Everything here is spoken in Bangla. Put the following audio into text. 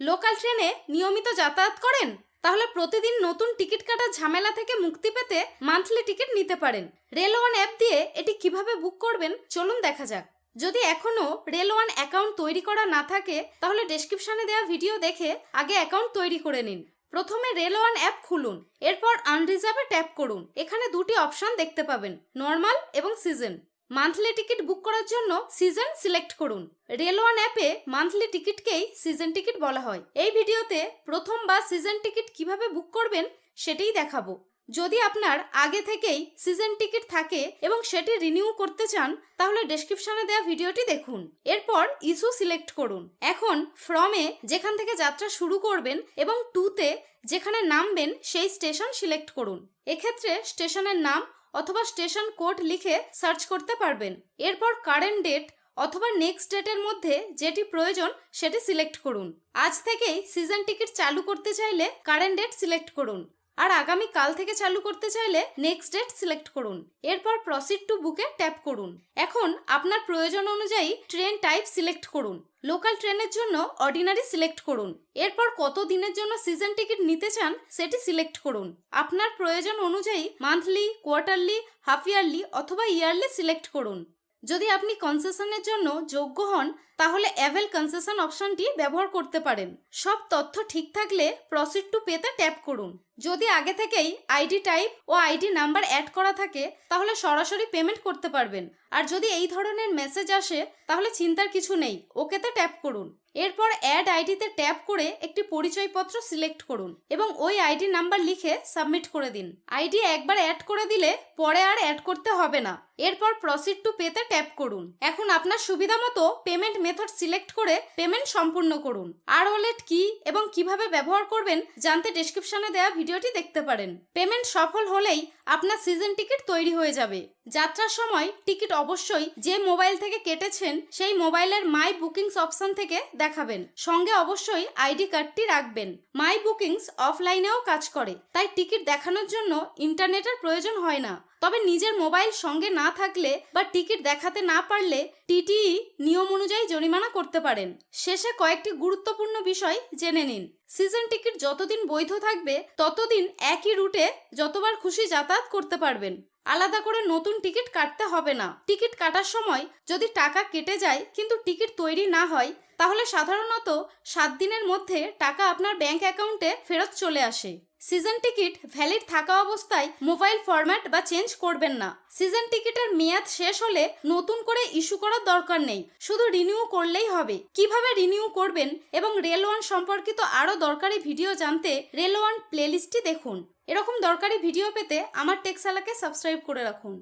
লোকাল ট্রেনে নিয়মিত যাতায়াত করেন? তাহলে প্রতিদিন নতুন টিকিট কাটার ঝামেলা থেকে মুক্তি পেতে মান্থলি টিকিট নিতে পারেন। রেল ওয়ান অ্যাপ দিয়ে এটি কিভাবে বুক করবেন চলুন দেখা যাক। যদি এখনো রেল ওয়ান অ্যাকাউন্ট তৈরি করা না থাকে তাহলে ডেসক্রিপশনে দেওয়া ভিডিও দেখে আগে অ্যাকাউন্ট তৈরি করে নিন। প্রথমে রেল ওয়ান অ্যাপ খুলুন, এরপর আনরিজার্ভে ট্যাপ করুন। এখানে দুটি অপশন দেখতে পাবেন, নর্মাল এবং সিজন। মান্থলি টিকিট বুক করার জন্য সিজন সিলেক্ট করুন। রেল ওয়ান অ্যাপে মান্থলি টিকিটকেই সিজন টিকিট বলা হয়। এই ভিডিওতে প্রথম বা সিজন টিকিট কিভাবে বুক করবেন সেটাই দেখাবো। যদি আপনার আগে থেকেই সিজন টিকিট থাকে এবং সেটি রিনিউ করতে চান তাহলে ডেসক্রিপশনে দেওয়া ভিডিওটি দেখুন। এরপর ইস্যু সিলেক্ট করুন। এখন ফ্রমে যেখান থেকে যাত্রা শুরু করবেন এবং টুতে যেখানে নামবেন সেই স্টেশন সিলেক্ট করুন। এক্ষেত্রে স্টেশনের নাম অথবা স্টেশন কোড লিখে সার্চ করতে পারবেন। এরপর কারেন্ট ডেট অথবা নেক্সট ডেটের মধ্যে যেটি প্রয়োজন সেটি সিলেক্ট করুন। আজ থেকেই সিজন টিকিট চালু করতে চাইলে কারেন্ট ডেট সিলেক্ট করুন, আর আগামী কাল থেকে চালু করতে চাইলে নেক্সট ডেট সিলেক্ট করুন। এরপর প্রসিড টু বুকে ট্যাপ করুন। এখন আপনার প্রয়োজন অনুযায়ী ট্রেন টাইপ সিলেক্ট করুন। লোকাল ট্রেনের জন্য অর্ডিনারি সিলেক্ট করুন। এরপর কত দিনের জন্য সিজন টিকিট নিতে চান সেটি সিলেক্ট করুন। আপনার প্রয়োজন অনুযায়ী মান্থলি, কোয়ার্টারলি, হাফ ইয়ারলি অথবা ইয়ারলি সিলেক্ট করুন। যদি আপনি কনসেশনের জন্য যোগ্য হন তাহলে অ্যাভেল কনসেশন অপশনটি ব্যবহার করতে পারেন। সব তথ্য ঠিক থাকলে প্রসিড টু পেতে ট্যাপ করুন। যদি আগে থেকেই আইডি টাইপ ও আইডি নাম্বার অ্যাড করা থাকে তাহলে সরাসরি পেমেন্ট করতে পারবেন। আর যদি এই ধরনের মেসেজ আসে তাহলে চিন্তার কিছু নেই, ওকেতে ট্যাপ করুন। এরপর অ্যাড আইডিতে ট্যাপ করে একটি পরিচয়পত্র সিলেক্ট করুন এবং ওই আইডি নাম্বার লিখে সাবমিট করে দিন। আইডি একবার অ্যাড করে দিলে পরে আর অ্যাড করতে হবে না। এরপর প্রসিড টু পেতে ট্যাপ করুন। এখন আপনার সুবিধা মতো পেমেন্ট মেথড সিলেক্ট করে পেমেন্ট সম্পূর্ণ করুন। আর ওয়ালেট কি এবং কিভাবে ব্যবহার করবেন জানতে ডেসক্রিপশনে দেওয়া ভিডিওটি দেখতে পারেন। পেমেন্ট সফল হলেই আপনার সিজন টিকিট তৈরি হয়ে যাবে। যাত্রার সময় টিকিট অবশ্যই যে মোবাইল থেকে কেটেছেন সেই মোবাইলের মাই বুকিংস অপশন থেকে দেখাবেন। সঙ্গে অবশ্যই আইডি কার্ডটি রাখবেন। মাই বুকিংস অফলাইনেও কাজ করে, তাই টিকিট দেখানোর জন্য ইন্টারনেটের প্রয়োজন হয় না। তবে নিজের মোবাইল সঙ্গে না থাকলে বা টিকিট দেখাতে না পারলে টিটিই নিয়ম অনুযায়ী জরিমানা করতে পারেন। শেষে কয়েকটি গুরুত্বপূর্ণ বিষয় জেনে নিন। সিজন টিকিট যতদিন বৈধ থাকবে ততদিন একই রুটে যতবার খুশি যাতায়াত করতে পারবেন। আলাদা করে নতুন টিকিট কাটতে হবে না। টিকিট কাটার সময় যদি টাকা কেটে যায় কিন্তু টিকিট তৈরি না হয় তাহলে সাধারণত 7 দিনের মধ্যে টাকা আপনার ব্যাংক অ্যাকাউন্টে ফেরত চলে আসে। সিজন টিকিট ভ্যালিড থাকা অবস্থায় মোবাইল ফরম্যাট বা চেঞ্জ করবেন না। সিজন টিকিটের মেয়াদ শেষ হলে নতুন করে ইস্যু করার দরকার নেই, শুধু রিনিউ করলেই হবে। কিভাবে রিনিউ করবেন এবং রেল ওয়ান সম্পর্কিত আরো দরকারি ভিডিও জানতে রেল ওয়ান প্লেলিস্টটি দেখুন। এরকম দরকারি ভিডিও পেতে আমার টেকসালাকে সাবস্ক্রাইব করে রাখুন।